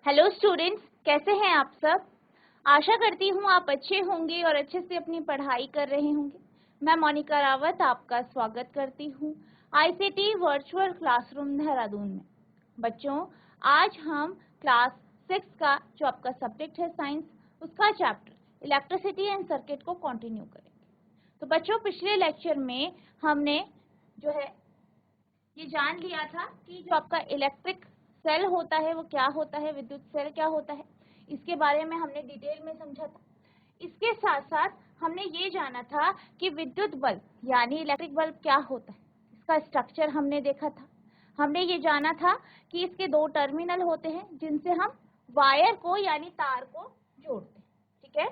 Hello students, कैसे हैं आप सब। आशा करती हूँ आप अच्छे होंगे और अच्छे से अपनी पढ़ाई कर रहे होंगे। मैं मोनिका रावत आपका स्वागत करती हूँ आईसीटी वर्चुअल क्लासरूम देहरादून में। बच्चों, आज हम क्लास 6 का जो आपका सब्जेक्ट है साइंस, उसका चैप्टर इलेक्ट्रिसिटी एंड सर्किट को कंटिन्यू करेंगे। तो बच्चों, पिछले लेक्चर में हमने जो है ये जान लिया था कि जो आपका इलेक्ट्रिक सेल होता है वो क्या होता है, विद्युत सेल क्या होता है, इसके बारे में हमने डिटेल में समझा था। इसके साथ साथ हमने ये जाना था कि विद्युत बल्ब यानी इलेक्ट्रिक बल्ब क्या होता है, इसका स्ट्रक्चर हमने देखा था। हमने ये जाना था कि इसके दो टर्मिनल होते हैं जिनसे हम वायर को यानी तार को जोड़ते हैं। ठीक है,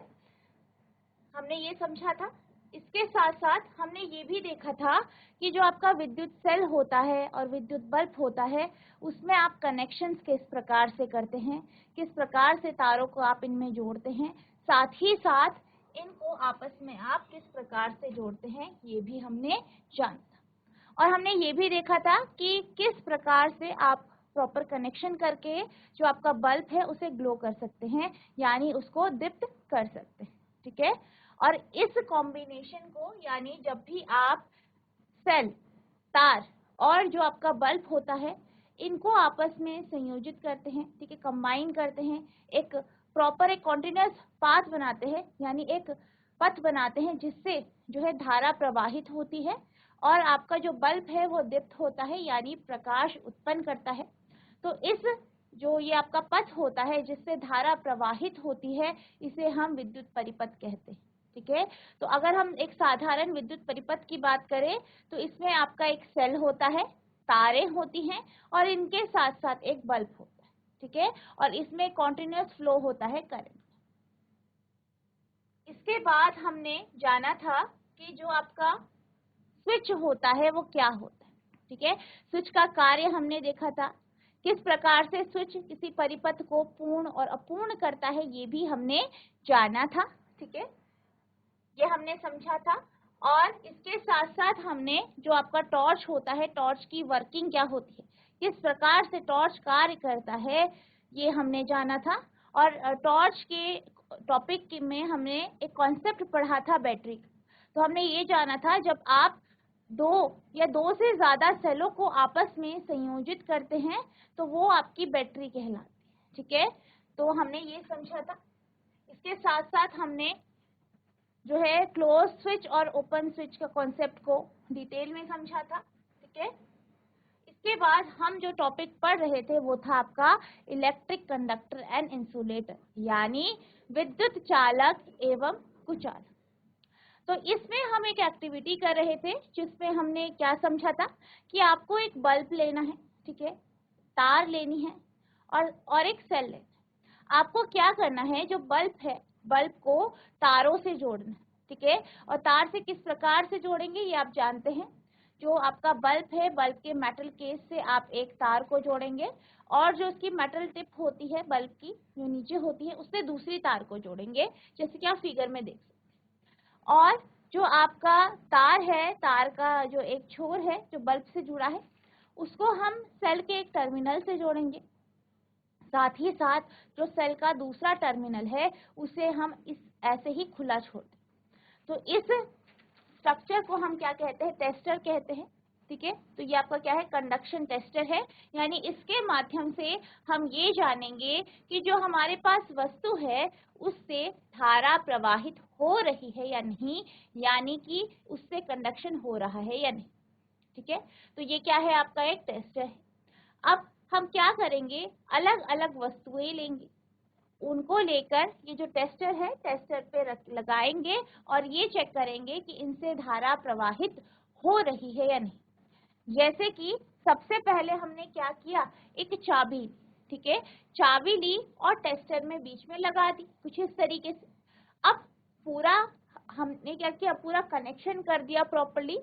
हमने ये समझा था। इसके साथ साथ हमने ये भी देखा था कि जो आपका विद्युत सेल होता है और विद्युत बल्ब होता है उसमें आप कनेक्शंस किस प्रकार से करते हैं, किस प्रकार से तारों को आप इनमें जोड़ते हैं, साथ ही साथ इनको आपस में आप किस प्रकार से जोड़ते हैं, ये भी हमने जाना था। और हमने ये भी देखा था कि किस प्रकार से आप प्रॉपर कनेक्शन करके जो आपका बल्ब है उसे ग्लो कर सकते हैं, यानी उसको दीप्त कर सकते हैं। ठीक है, और इस कॉम्बिनेशन को यानी जब भी आप सेल, तार और जो आपका बल्ब होता है इनको आपस में संयोजित करते हैं, ठीक है, कंबाइन करते हैं, एक प्रॉपर एक कॉन्टिन्यूअस पाथ बनाते हैं, यानी एक पथ बनाते हैं जिससे जो है धारा प्रवाहित होती है और आपका जो बल्ब है वो दीप्त होता है यानी प्रकाश उत्पन्न करता है। तो इस जो ये आपका पथ होता है जिससे धारा प्रवाहित होती है इसे हम विद्युत परिपथ कहते हैं। ठीक है, तो अगर हम एक साधारण विद्युत परिपथ की बात करें तो इसमें आपका एक सेल होता है, तारें होती हैं और इनके साथ साथ एक बल्ब होता है। ठीक है, और इसमें कॉन्टिन्यूअस फ्लो होता है करंट। इसके बाद हमने जाना था कि जो आपका स्विच होता है वो क्या होता है। ठीक है, स्विच का कार्य हमने देखा था, किस प्रकार से स्विच किसी परिपथ को पूर्ण और अपूर्ण करता है ये भी हमने जाना था। ठीक है, ये हमने समझा था। और इसके साथ साथ हमने जो आपका टॉर्च होता है, टॉर्च की वर्किंग क्या होती है, किस प्रकार से टॉर्च कार्य करता है, ये हमने जाना था। और टॉर्च के टॉपिक में हमने एक कॉन्सेप्ट पढ़ा था बैटरी का। तो हमने ये जाना था जब आप दो या दो से ज्यादा सेलों को आपस में संयोजित करते हैं तो वो आपकी बैटरी कहलाती है। ठीक है, तो हमने ये समझा था। इसके साथ साथ हमने जो है क्लोज स्विच और ओपन स्विच का कॉन्सेप्ट को डिटेल में समझा था। ठीक है, इसके बाद हम जो टॉपिक पढ़ रहे थे वो था आपका इलेक्ट्रिक कंडक्टर एंड इंसुलेटर यानी विद्युत चालक एवं कुचालक। तो इसमें हम एक एक्टिविटी कर रहे थे जिसमें हमने क्या समझा था कि आपको एक बल्ब लेना है, ठीक है, तार लेनी है और एक सेल लेना है। आपको क्या करना है, जो बल्ब है बल्ब को तारों से जोड़ना है। ठीक है, और तार से किस प्रकार से जोड़ेंगे ये आप जानते हैं। जो आपका बल्ब है, बल्ब के मेटल केस से आप एक तार को जोड़ेंगे और जो उसकी मेटल टिप होती है बल्ब की जो नीचे होती है उससे दूसरी तार को जोड़ेंगे, जैसे कि आप फिगर में देख सकते हैं। और जो आपका तार है, तार का जो एक छोर है जो बल्ब से जुड़ा है उसको हम सेल के एक टर्मिनल से जोड़ेंगे। साथ ही साथ जो सेल का दूसरा टर्मिनल है उसे हम इस ऐसे ही खुला छोड़ दें। तो इस स्ट्रक्चर को हम क्या कहते हैं, टेस्टर कहते हैं। ठीक है, तो ये आपका क्या है, कंडक्शन टेस्टर है, यानी इसके माध्यम से हम ये जानेंगे कि जो हमारे पास वस्तु है उससे धारा प्रवाहित हो रही है या नहीं, यानी कि उससे कंडक्शन हो रहा है या नहीं। ठीक है, तो ये क्या है, आपका एक टेस्टर है। अब हम क्या करेंगे, अलग अलग वस्तुएं लेंगे, उनको लेकर ये जो टेस्टर है टेस्टर पे लगाएंगे और ये चेक करेंगे कि इनसे धारा प्रवाहित हो रही है या नहीं। जैसे कि सबसे पहले हमने क्या किया, एक चाबी, ठीक है, चाबी ली और टेस्टर में बीच में लगा दी कुछ इस तरीके से। अब पूरा हमने क्या किया, पूरा कनेक्शन कर दिया प्रॉपर्ली।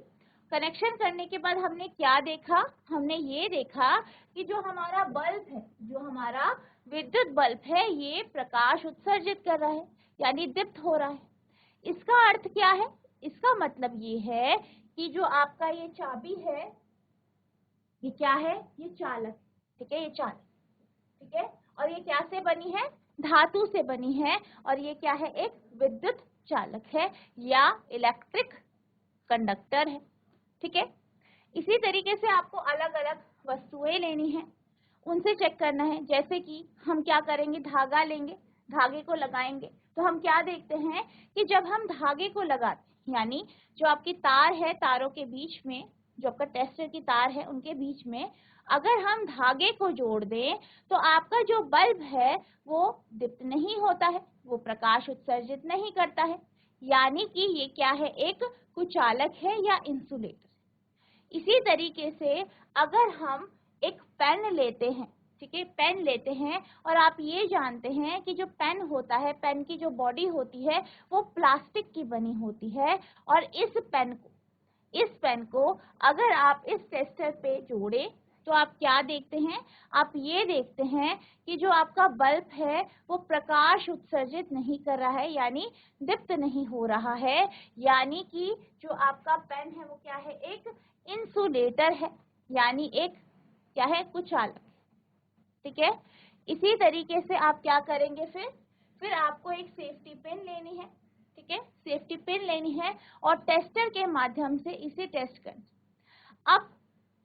कनेक्शन करने के बाद हमने क्या देखा, हमने ये देखा कि जो हमारा बल्ब है, जो हमारा विद्युत बल्ब है, ये प्रकाश उत्सर्जित कर रहा है यानी दीप्त हो रहा है। इसका अर्थ क्या है, इसका मतलब ये है कि जो आपका ये चाबी है ये क्या है, ये चालक। ठीक है, ये चालक। ठीक है। और ये क्या से बनी है, धातु से बनी है, और ये क्या है, एक विद्युत चालक है या इलेक्ट्रिक कंडक्टर है। ठीक है। इसी तरीके से आपको अलग अलग वस्तुएं लेनी है, उनसे चेक करना है। जैसे कि हम क्या करेंगे, धागा लेंगे, धागे को लगाएंगे, तो हम क्या देखते हैं कि जब हम धागे को लगाते हैं, यानी जो आपकी तार है, तारों के बीच में, जो आपका टेस्टर की तार है उनके बीच में अगर हम धागे को जोड़ दें तो आपका जो बल्ब है वो दीप्त नहीं होता है, वो प्रकाश उत्सर्जित नहीं करता है, यानी कि ये क्या है, एक कुचालक है या इंसुलेटर। इसी तरीके से अगर हम एक पेन लेते हैं, ठीक है, पेन लेते हैं, और आप ये जानते हैं कि जो पेन होता है, पेन की जो बॉडी होती है वो प्लास्टिक की बनी होती है, और इस पेन को अगर आप इस टेस्टर पे जोड़े तो आप क्या देखते हैं, आप ये देखते हैं कि जो आपका बल्ब है वो प्रकाश उत्सर्जित नहीं कर रहा है, यानी दीप्त नहीं हो रहा है, यानी कि जो आपका पेन है वो क्या है, एक इंसुलेटर है, यानी एक क्या है, कुचालक। ठीक है। इसी तरीके से आप क्या करेंगे, फिर आपको एक सेफ्टी पिन लेनी है। ठीक है, सेफ्टी पिन लेनी है और टेस्टर के माध्यम से इसे टेस्ट करना। अब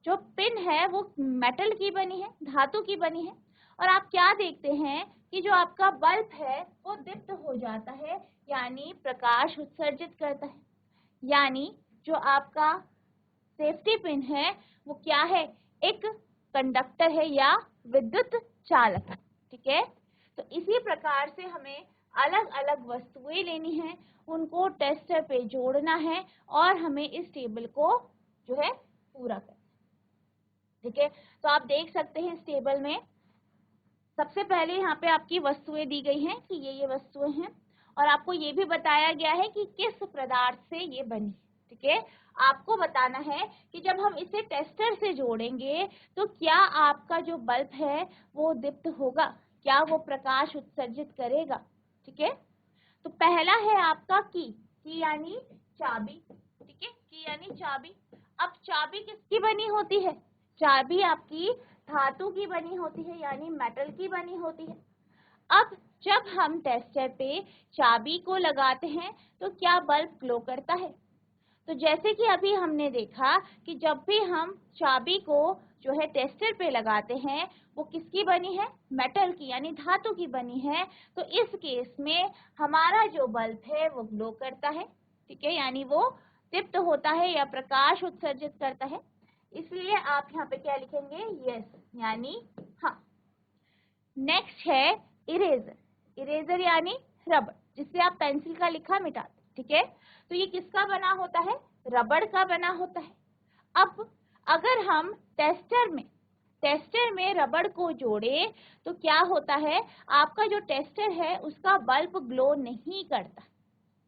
जो पिन है वो मेटल की बनी है, धातु की बनी है, और आप क्या देखते हैं कि जो आपका बल्ब है वो दीप्त हो जाता है, यानी प्रकाश उत्सर्जित करता है, यानी जो आपका सेफ्टी पिन है वो क्या है, एक कंडक्टर है या विद्युत चालक। ठीक है। तो इसी प्रकार से हमें अलग अलग वस्तुएं लेनी है, उनको टेस्टर पे जोड़ना है और हमें इस टेबल को जो है पूरा करना। ठीक है। तो आप देख सकते हैं इस टेबल में सबसे पहले यहाँ पे आपकी वस्तुएं दी गई हैं कि ये वस्तुएं हैं, और आपको ये भी बताया गया है कि किस पदार्थ से ये बनी। ठीक है। आपको बताना है कि जब हम इसे टेस्टर से जोड़ेंगे तो क्या आपका जो बल्ब है वो दीप्त होगा, क्या वो प्रकाश उत्सर्जित करेगा। ठीक है। तो पहला है आपका की यानी चाबी। ठीक है, की यानी चाबी। अब चाबी किसकी बनी होती है, चाबी आपकी धातु की बनी होती है, यानी मेटल की बनी होती है। अब जब हम टेस्टर पे चाबी को लगाते हैं तो क्या बल्ब ग्लो करता है। तो जैसे कि अभी हमने देखा कि जब भी हम चाबी को जो है टेस्टर पे लगाते हैं वो किसकी बनी है, मेटल की यानी धातु की बनी है। तो इस केस में हमारा जो बल्ब है वो ग्लो करता है। ठीक है, यानी वो दीप्त होता है या प्रकाश उत्सर्जित करता है। इसलिए आप यहाँ पे क्या लिखेंगे, यस, यानी हाँ। नेक्स्ट है इरेजर। इरेजर यानी रबड़, जिससे आप पेंसिल का लिखा मिटाते। ठीक है, तो ये किसका बना होता है, रबड़ का बना होता है। अब अगर हम टेस्टर में रबड़ को जोड़े तो क्या होता है, आपका जो टेस्टर है उसका बल्ब ग्लो नहीं करता।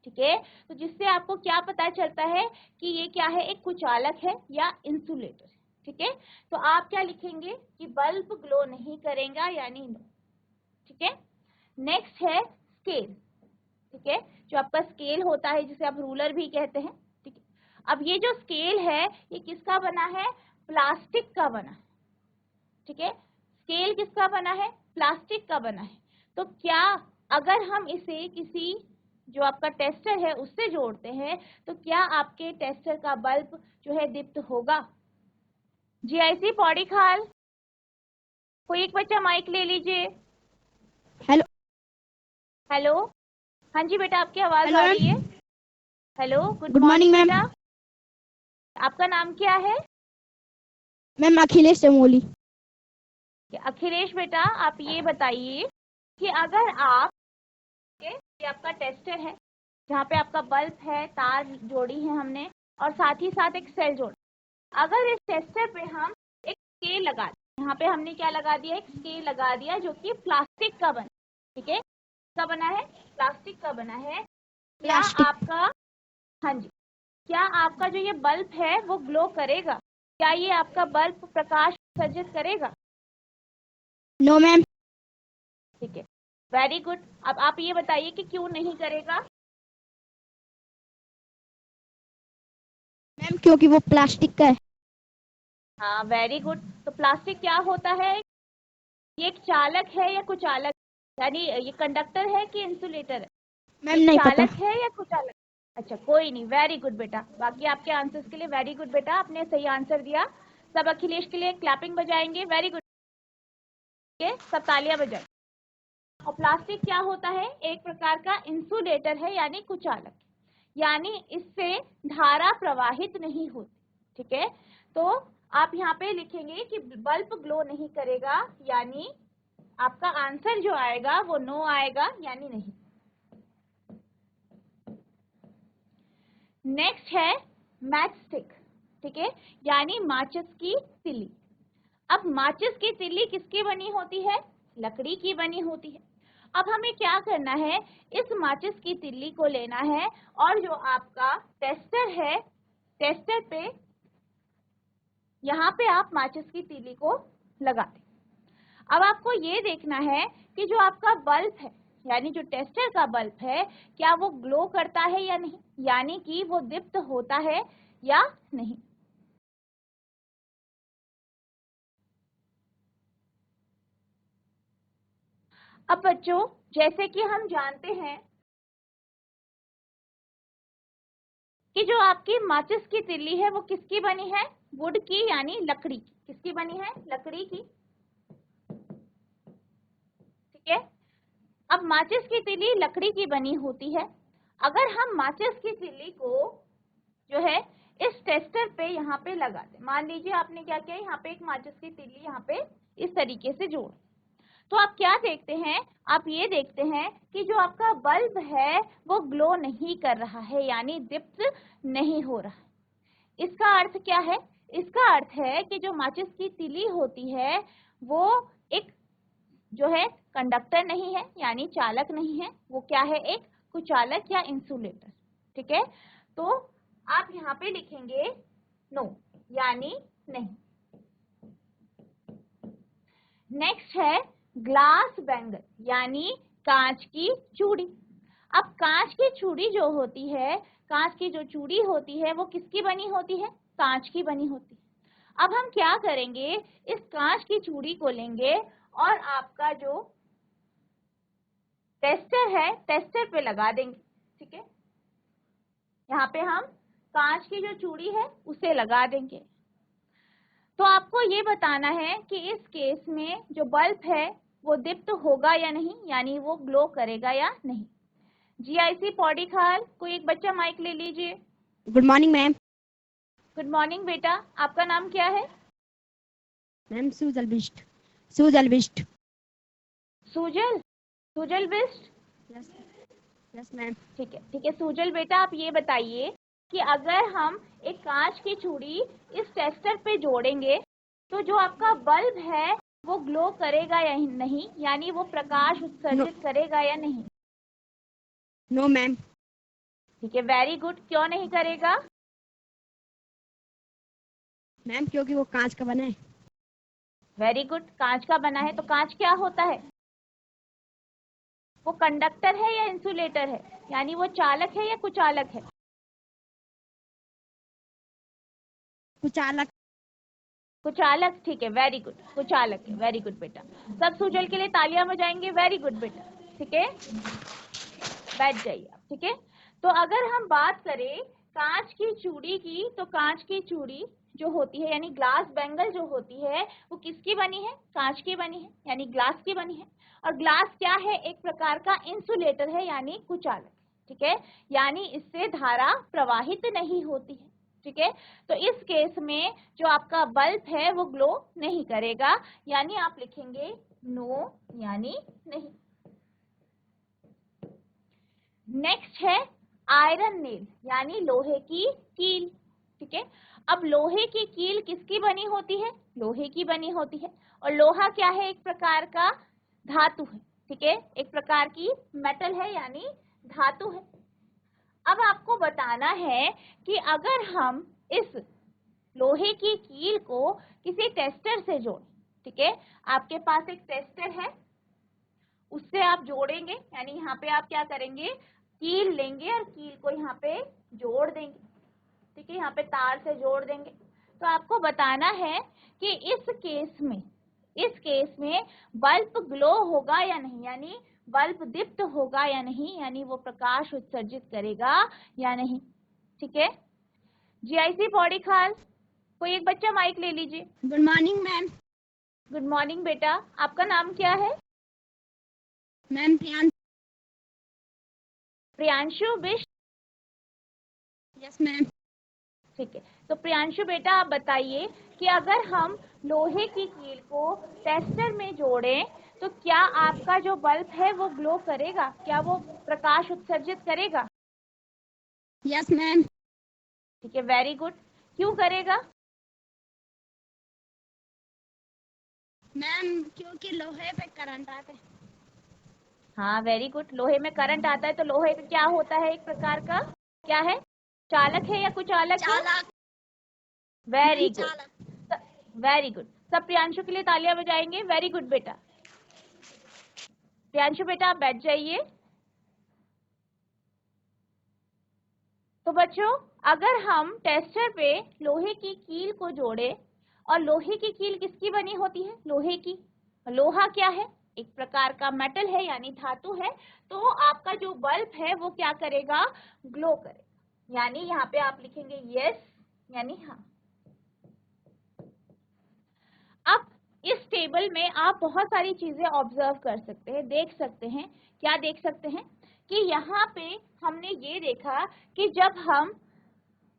ठीक है, तो जिससे आपको क्या पता चलता है कि ये क्या है, एक कुचालक है या इंसुलेटर। ठीक है, तो आप क्या लिखेंगे कि बल्ब ग्लो नहीं करेगा, यानी नो। ठीक है। नेक्स्ट है स्केल। ठीक है, जो आपका स्केल होता है जिसे आप रूलर भी कहते हैं। ठीक है, अब ये जो स्केल है ये किसका बना है, प्लास्टिक का बना है। ठीक है, स्केल किसका बना है, प्लास्टिक का बना है। तो क्या अगर हम इसे किसी जो आपका टेस्टर है उससे जोड़ते हैं तो क्या आपके टेस्टर का बल्ब जो है दीप्त होगा। जीआईसी पौड़ी खाल, कोई एक बच्चा माइक ले लीजिए। हेलो। हेलो, हाँ जी बेटा, आपकी आवाज हेलो आ मैम। रही है। Hello, good good morning morning ma'am. बेटा, आपका नाम क्या है। मैम अखिलेश चमोली। अखिलेश बेटा, आप ये बताइए कि अगर आप ये आपका टेस्टर है जहाँ पे आपका बल्ब है, तार जोड़ी है हमने, और साथ ही साथ एक सेल जोड़ा। अगर इस टेस्टर पे हम एक स्केल लगा दें, यहाँ पे हमने क्या लगा दिया, एक स्केल लगा दिया जो कि प्लास्टिक का बना। ठीक है, क्या बना है, प्लास्टिक का बना है। क्या प्लास्टिक। आपका, हाँ जी, क्या आपका जो ये बल्ब है वो ग्लो करेगा, क्या ये आपका बल्ब प्रकाश उत्सर्जित करेगा। No ma'am. ठीक है, वेरी गुड। अब आप ये बताइए कि क्यों नहीं करेगा। मैम क्योंकि वो प्लास्टिक का है। हाँ, वेरी गुड। तो प्लास्टिक क्या होता है, ये एक चालक है या कुचालक, यानी ये कंडक्टर है कि इंसुलेटर है? मैम नहीं पता। चालक है या कुचालक? अच्छा कोई नहीं, वेरी गुड बेटा। बाकी आपके आंसर्स के लिए वेरी गुड बेटा, आपने सही आंसर दिया। सब अखिलेश के लिए क्लैपिंग बजाएंगे, वेरी गुड, सब तालियां बजाएं। और प्लास्टिक क्या होता है? एक प्रकार का इंसुलेटर है यानी कुचालक, यानी इससे धारा प्रवाहित नहीं होती। ठीक है, तो आप यहाँ पे लिखेंगे कि बल्ब ग्लो नहीं करेगा, यानी आपका आंसर जो आएगा वो नो आएगा, यानी नहीं। नेक्स्ट है मैच स्टिक। ठीक है, यानी माचिस की तिल्ली। अब माचिस की तिल्ली किसकी बनी होती है? लकड़ी की बनी होती है। अब हमें क्या करना है, इस माचिस की तिल्ली को लेना है और जो आपका टेस्टर है, टेस्टर पे यहाँ पे आप माचिस की तिल्ली को लगा दें। अब आपको ये देखना है कि जो आपका बल्ब है, यानी जो टेस्टर का बल्ब है, क्या वो ग्लो करता है या नहीं, यानी कि वो दीप्त होता है या नहीं। अब बच्चों, जैसे कि हम जानते हैं कि जो आपकी माचिस की तिल्ली है वो किसकी बनी है? वुड की, यानी लकड़ी की। किसकी बनी है? लकड़ी की। ठीक है, अब माचिस की तिल्ली लकड़ी की बनी होती है। अगर हम माचिस की तिल्ली को जो है इस टेस्टर पे यहाँ पे लगा दें, मान लीजिए आपने क्या किया, यहाँ पे एक माचिस की तिल्ली यहाँ पे इस तरीके से जोड़, तो आप क्या देखते हैं? आप ये देखते हैं कि जो आपका बल्ब है वो ग्लो नहीं कर रहा है, यानी दीप्त नहीं हो रहा है। इसका अर्थ क्या है? इसका अर्थ है कि जो माचिस की तिल्ली होती है वो एक जो है कंडक्टर नहीं है, यानी चालक नहीं है, वो क्या है? एक कुचालक या इंसुलेटर। ठीक है, तो आप यहाँ पे लिखेंगे नो, यानी नहीं। नेक्स्ट है ग्लास बैंगल, यानी कांच की चूड़ी। अब कांच की चूड़ी जो होती है, कांच की जो चूड़ी होती है वो किसकी बनी होती है? कांच की बनी होती है। अब हम क्या करेंगे, इस कांच की चूड़ी को लेंगे और आपका जो टेस्टर है, टेस्टर पे लगा देंगे। ठीक है, यहाँ पे हम कांच की जो चूड़ी है उसे लगा देंगे। तो आपको ये बताना है कि इस केस में जो बल्ब है वो दीप्त होगा या नहीं, यानी वो ग्लो करेगा या नहीं। जीआईसी पौड़ीखाल, कोई एक बच्चा माइक ले लीजिए। Good morning ma'am. Good morning बेटा, आपका नाम क्या है? Ma'am Sujal Bisht. Sujal Bisht. Sujal, Sujal Bisht. Yes, yes ma'am. ठीक है, ठीक है सुजल बेटा, आप ये बताइए कि अगर हम एक कांच की चूड़ी इस टेस्टर पे जोड़ेंगे तो जो आपका बल्ब है वो ग्लो करेगा या नहीं, यानी वो प्रकाश उत्सर्जित करेगा या नहीं? No ma'am. ठीक है, वेरी गुड। क्यों नहीं करेगा? मैम क्योंकि वो कांच का बना है। वेरी गुड, कांच का बना है। तो कांच क्या होता है? वो कंडक्टर है या इंसुलेटर है, यानी वो चालक है या कुचालक है? कुचालक। कुचालक। ठीक है, वेरी गुड, कुचालक है। वेरी गुड बेटा, सब सुजल के लिए तालियां बजाएंगे। वेरी गुड बेटा। ठीक है, बैठ जाइए आप। ठीक है, तो अगर हम बात करें कांच की चूड़ी की, तो कांच की चूड़ी जो होती है यानी ग्लास बैंगल जो होती है वो किसकी बनी है? कांच की बनी है, यानी ग्लास की बनी है। और ग्लास क्या है? एक प्रकार का इंसुलेटर है, यानी कुचालक। ठीक है, यानी इससे धारा प्रवाहित नहीं होती है। ठीक है, तो इस केस में जो आपका बल्ब है वो ग्लो नहीं करेगा, यानी आप लिखेंगे नो, यानी नहीं। नेक्स्ट है आयरन नेल, यानी लोहे की कील। ठीक है, अब लोहे की कील किसकी बनी होती है? लोहे की बनी होती है। और लोहा क्या है? एक प्रकार का धातु है। ठीक है, एक प्रकार की मेटल है, यानी धातु है। अब आपको बताना है कि अगर हम इस लोहे की कील को किसी टेस्टर से जोड़ें, ठीक है, आपके पास एक टेस्टर है, उससे आप जोड़ेंगे, यानी यहाँ पे आप क्या करेंगे, कील लेंगे और कील को यहाँ पे जोड़ देंगे। ठीक है, यहाँ पे तार से जोड़ देंगे। तो आपको बताना है कि इस केस में इस केस में बल्ब ग्लो होगा या नहीं, यानी बल्ब दीप्त होगा या नहीं, यानी वो प्रकाश उत्सर्जित करेगा या नहीं। ठीक है, जीआईसी बॉडी खाल, कोई एक बच्चा माइक ले लीजिए। Good morning ma'am. Good morning बेटा, आपका नाम क्या है? Ma'am Priyansh. Priyanshu Bisht. Yes ma'am. ठीक है, तो प्रियांशु बेटा आप बताइए कि अगर हम लोहे की कील को टेस्टर में जोड़ें तो क्या आपका जो बल्ब है वो ग्लो करेगा, क्या वो प्रकाश उत्सर्जित करेगा? Yes ma'am. ठीक है, वेरी गुड। क्यों करेगा? मैम क्योंकि लोहे पे करंट आता है। हाँ, वेरी गुड। लोहे में करंट आता है तो लोहे का क्या होता है, एक प्रकार का क्या है, चालक है या कुचालक है? चालक। Very ma'am, good, very good. सब प्रियांशु के लिए तालियां बजाएंगे। वेरी गुड बेटा। प्रियांशु बेटा आप बैठ जाइए। तो बच्चों, अगर हम टेस्टर पे लोहे की कील को जोड़े, और लोहे की कील किसकी बनी होती है? लोहे की। लोहा क्या है? एक प्रकार का मेटल है, यानी धातु है। तो आपका जो बल्ब है वो क्या करेगा? ग्लो करेगा। यानी यहाँ पे आप लिखेंगे यस, यानी हाँ। अब इस टेबल में आप बहुत सारी चीजें ऑब्जर्व कर सकते हैं, देख सकते हैं। क्या देख सकते हैं कि यहाँ पे हमने ये देखा कि जब हम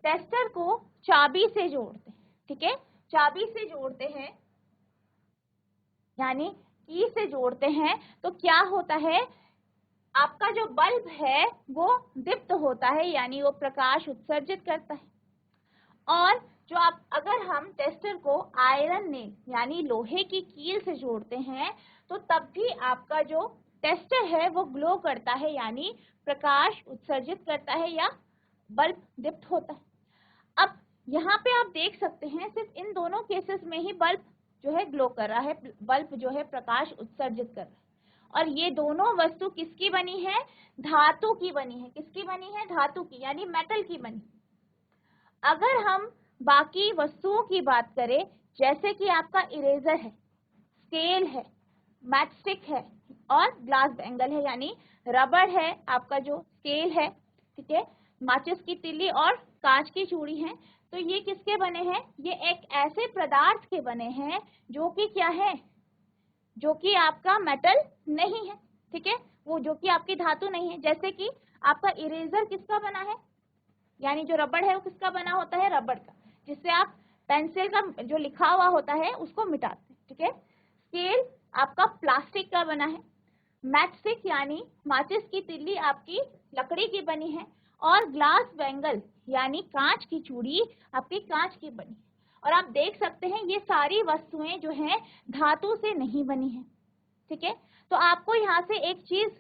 टेस्टर को चाबी से जोड़ते हैं, ठीक है, चाबी से जोड़ते हैं यानी की से जोड़ते हैं, तो क्या होता है, आपका जो बल्ब है वो दीप्त होता है, यानी वो प्रकाश उत्सर्जित करता है। और जो आप अगर हम टेस्टर को आयरन नेल यानी लोहे की कील से जोड़ते हैं तो तब भी आपका जो टेस्टर है वो ग्लो करता है, यानी प्रकाश उत्सर्जित करता है या बल्ब दीप्त होता है। अब यहाँ पे आप देख सकते हैं सिर्फ इन दोनों केसेस में ही बल्ब जो है ग्लो कर रहा है, बल्ब जो है प्रकाश उत्सर्जित कर रहा है। और ये दोनों वस्तु किसकी बनी है? धातु की बनी है। किसकी बनी है? धातु की, यानी मेटल की बनी। अगर हम बाकी वस्तुओं की बात करें, जैसे कि आपका इरेजर है, स्केल है, मैचस्टिक है और ग्लास बैंगल है, यानी रबड़ है, आपका जो स्केल है, ठीक है, माचिस की तिल्ली और कांच की चूड़ी है, तो ये किसके बने हैं? ये एक ऐसे पदार्थ के बने हैं जो कि क्या है, जो कि आपका मेटल नहीं है, ठीक है, वो जो कि आपकी धातु नहीं है। जैसे कि आपका इरेजर किसका बना है, यानी जो रबड़ है वो किसका बना होता है? रबड़ का, जिससे आप पेंसिल का जो लिखा हुआ होता है उसको मिटाते हैं, ठीक है। स्केल आपका प्लास्टिक का बना है। मैचस्टिक यानी माचिस की तिल्ली आपकी लकड़ी की बनी है। और ग्लास बैंगल यानी कांच की चूड़ी आपकी कांच की बनी है। और आप देख सकते हैं ये सारी वस्तुएं जो हैं धातु से नहीं बनी है, ठीक है। तो आपको यहाँ से एक चीज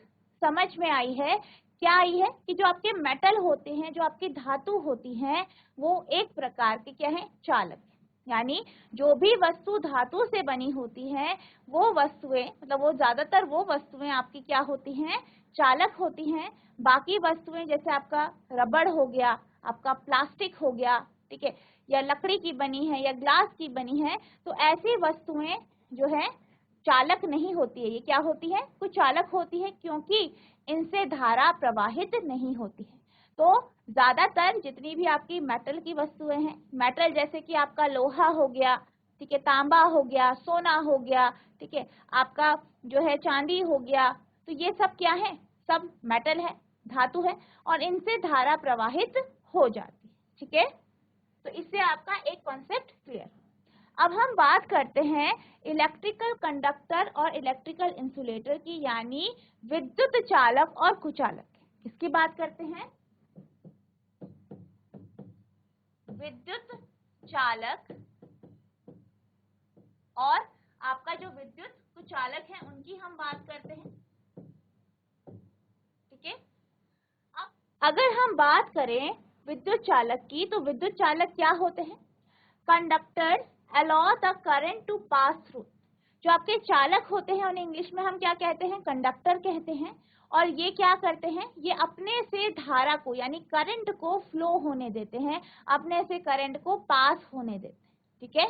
समझ में आई है, क्या आई है, कि जो आपके मेटल होते हैं, जो आपकी धातु होती हैं, वो एक प्रकार के क्या है? चालक। यानी जो भी वस्तु धातु से बनी होती है वो वस्तुएं, मतलब वो ज्यादातर वो वस्तुएं आपकी क्या होती हैं? चालक होती हैं। बाकी वस्तुएं जैसे आपका रबड़ हो गया, आपका प्लास्टिक हो गया, ठीक है, या लकड़ी की बनी है या ग्लास की बनी है, तो ऐसी वस्तुएं जो है चालक नहीं होती है। ये क्या होती है? कुछ चालक होती है, क्योंकि इनसे धारा प्रवाहित नहीं होती है। तो ज्यादातर जितनी भी आपकी मेटल की वस्तुएं हैं, मेटल जैसे कि आपका लोहा हो गया, ठीक है, तांबा हो गया, सोना हो गया, ठीक है, आपका जो है चांदी हो गया, तो ये सब क्या है? सब मेटल है, धातु है, और इनसे धारा प्रवाहित हो जाती है, ठीक है। तो इससे आपका एक कॉन्सेप्ट क्लियर। अब हम बात करते हैं इलेक्ट्रिकल कंडक्टर और इलेक्ट्रिकल इंसुलेटर की, यानी विद्युत चालक और कुचालक की। किसकी बात करते हैं? विद्युत चालक और आपका जो विद्युत कुचालक है उनकी हम बात करते हैं, ठीक है। अब अगर हम बात करें विद्युत चालक की, तो विद्युत चालक क्या होते हैं? Conductor allow the current to pass through. जो आपके चालक होते हैं उन्हें इंग्लिश में हम क्या कहते हैं? कंडक्टर कहते हैं। और ये क्या करते हैं? ये अपने से धारा को यानी करंट को फ्लो होने देते हैं, अपने से करंट को पास होने देते हैं, ठीक है।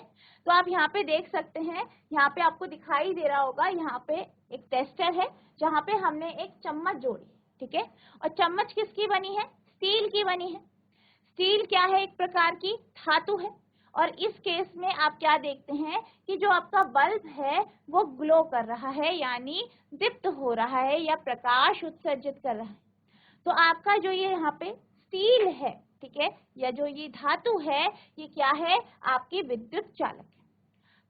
तो आप यहाँ पे देख सकते हैं, यहाँ पे आपको दिखाई दे रहा होगा, यहाँ पे एक टेस्टर है जहाँ पे हमने एक चम्मच जोड़ी, ठीक है। और चम्मच किसकी बनी है? स्टील की बनी है। स्टील क्या है? एक प्रकार की धातु है। और इस केस में आप क्या देखते हैं कि जो आपका बल्ब है वो ग्लो कर रहा है, यानी दीप्त हो रहा है या प्रकाश उत्सर्जित कर रहा है। तो आपका जो ये यहाँ पे स्टील है, ठीक है, या जो ये धातु है, ये क्या है? आपकी विद्युत चालक है।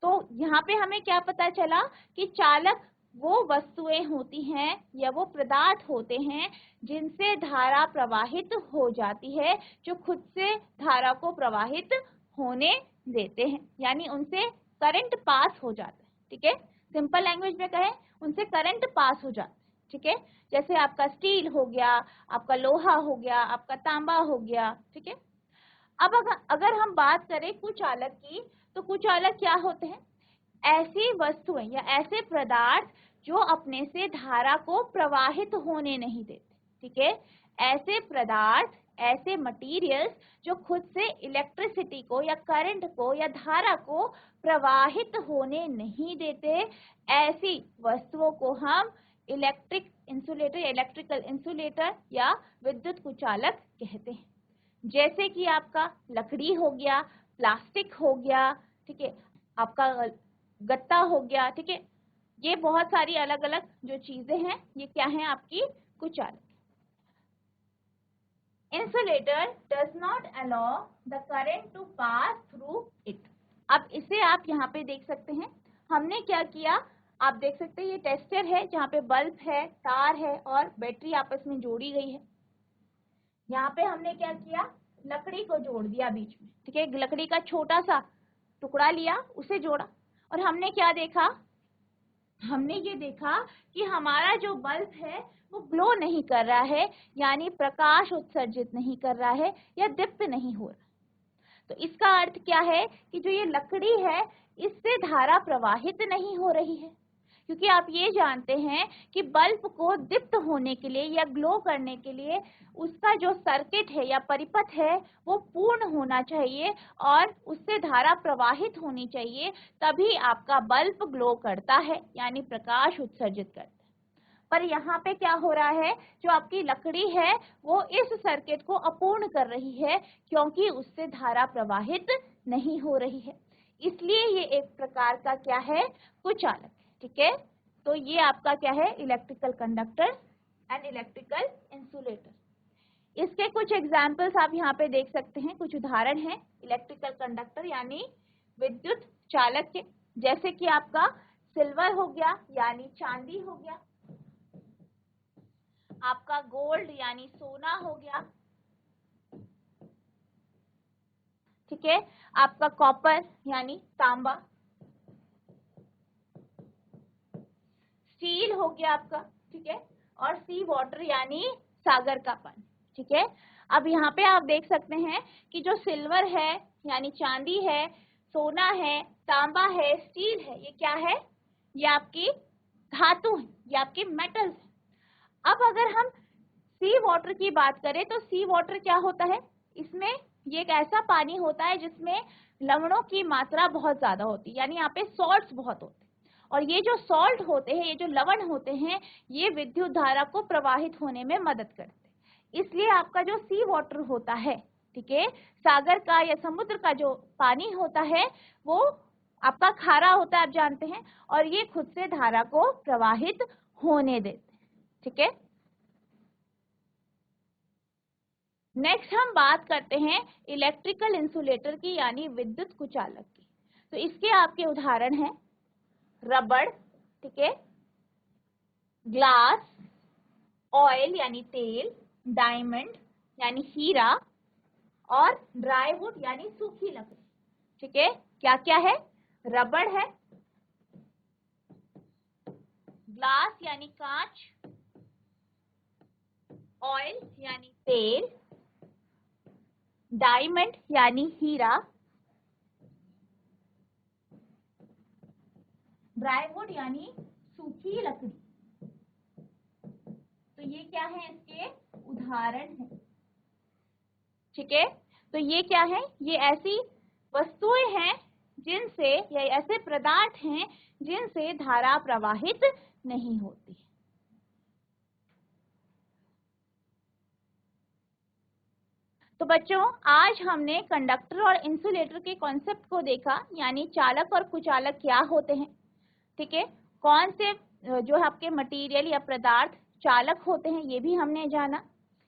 तो यहाँ पे हमें क्या पता चला कि चालक वो वस्तुएं होती हैं या वो पदार्थ होते हैं जिनसे धारा प्रवाहित हो जाती है, जो खुद से धारा को प्रवाहित होने देते हैं, यानी उनसे करंट पास हो जाता है, ठीक है। सिंपल लैंग्वेज में कहें, उनसे करंट पास हो जाता है, ठीक है। जैसे आपका स्टील हो गया, आपका लोहा हो गया, आपका तांबा हो गया, ठीक है। अब अगर हम बात करें कुचालक की, तो कुचालक क्या होते हैं? ऐसी वस्तुएं या ऐसे पदार्थ जो अपने से धारा को प्रवाहित होने नहीं देते, ठीक है। ऐसे पदार्थ, ऐसे मटेरियल्स जो खुद से इलेक्ट्रिसिटी को या करंट को या धारा को प्रवाहित होने नहीं देते, ऐसी वस्तुओं को हम इलेक्ट्रिक इंसुलेटर, इलेक्ट्रिकल इंसुलेटर या विद्युत कुचालक कहते हैं। जैसे कि आपका लकड़ी हो गया, प्लास्टिक हो गया, ठीक है, आपका गत्ता हो गया, ठीक है। ये बहुत सारी अलग अलग जो चीजें हैं, ये क्या है? आपकी कुचालक। Insulator does not allow the current to pass through it. अब इसे आप यहाँ पे देख सकते हैं, हमने क्या किया, आप देख सकते हैं ये टेस्टर है जहाँ पे बल्ब है, तार है और बैटरी आपस में जोड़ी गई है। यहाँ पे हमने क्या किया, लकड़ी को जोड़ दिया बीच में, ठीक है। लकड़ी का छोटा सा टुकड़ा लिया, उसे जोड़ा, और हमने क्या देखा, हमने ये देखा कि हमारा जो बल्ब है वो ग्लो नहीं कर रहा है, यानी प्रकाश उत्सर्जित नहीं कर रहा है या दीप्त नहीं हो रहा। तो इसका अर्थ क्या है कि जो ये लकड़ी है इससे धारा प्रवाहित नहीं हो रही है, क्योंकि आप ये जानते हैं कि बल्ब को दीप्त होने के लिए या ग्लो करने के लिए उसका जो सर्किट है या परिपथ है वो पूर्ण होना चाहिए और उससे धारा प्रवाहित होनी चाहिए, तभी आपका बल्ब ग्लो करता है, यानी प्रकाश उत्सर्जित करता है। पर यहाँ पे क्या हो रहा है, जो आपकी लकड़ी है वो इस सर्किट को अपूर्ण कर रही है, क्योंकि उससे धारा प्रवाहित नहीं हो रही है। इसलिए ये एक प्रकार का क्या है, कुचालक, ठीक है। तो ये आपका क्या है, electrical conductor and electrical insulator. इसके कुछ एग्जाम्पल्स आप यहाँ पे देख सकते हैं, कुछ उदाहरण हैं इलेक्ट्रिकल कंडक्टर यानी विद्युत चालक के। जैसे कि आपका सिल्वर हो गया यानी चांदी हो गया, आपका गोल्ड यानी सोना हो गया, ठीक है, आपका कॉपर यानी तांबा, स्टील हो गया आपका, ठीक है, और सी वाटर यानी सागर का पानी, ठीक है। अब यहाँ पे आप देख सकते हैं कि जो सिल्वर है यानी चांदी है, सोना है, तांबा है, स्टील है, ये क्या है, ये आपकी धातु है, ये आपके मेटल्स है। अब अगर हम सी वाटर की बात करें तो सी वाटर क्या होता है, इसमें ये एक ऐसा पानी होता है जिसमें लवणों की मात्रा बहुत ज्यादा होती है, यानी यहाँ पे सॉल्ट्स बहुत होते हैं, और ये जो सॉल्ट होते हैं, ये जो लवण होते हैं, ये विद्युत धारा को प्रवाहित होने में मदद करते हैं। इसलिए आपका जो सी वाटर होता है, ठीक है, सागर का या समुद्र का जो पानी होता है वो आपका खारा होता है, आप जानते हैं, और ये खुद से धारा को प्रवाहित होने देते हैं, ठीक है। नेक्स्ट हम बात करते हैं इलेक्ट्रिकल इंसुलेटर की यानी विद्युत कुचालक की। तो इसके आपके उदाहरण हैं रबड़, ठीक है, ग्लास, ऑयल यानी तेल, डायमंड यानी हीरा, और ड्राईवुड यानी सूखी लकड़ी, ठीक है। क्या क्या है, रबड़ है, ग्लास यानी कांच, ऑयल यानी तेल, डायमंड यानी हीरा, ड्राईवुड यानी सूखी लकड़ी। तो ये क्या है, इसके उदाहरण है, ठीक है। तो ये क्या है, ये ऐसी वस्तुएं हैं जिनसे या ऐसे पदार्थ हैं जिनसे धारा प्रवाहित नहीं होती। तो बच्चों आज हमने कंडक्टर और इंसुलेटर के कॉन्सेप्ट को देखा, यानी चालक और कुचालक क्या होते हैं, ठीक है, कौन से जो आपके मटेरियल या पदार्थ चालक होते हैं ये भी हमने जाना,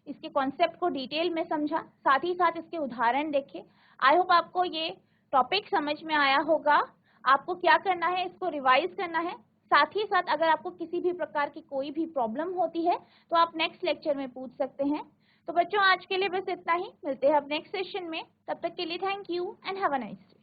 इसके कॉन्सेप्ट को डिटेल में समझा, साथ ही साथ इसके उदाहरण देखे। आई होप आपको ये टॉपिक समझ में आया होगा। आपको क्या करना है, इसको रिवाइज करना है। साथ ही साथ अगर आपको किसी भी प्रकार की कोई भी प्रॉब्लम होती है तो आप नेक्स्ट लेक्चर में पूछ सकते हैं। तो बच्चों आज के लिए बस इतना ही, मिलते हैं अब नेक्स्ट सेशन में। तब तक के लिए thank you and have a nice day.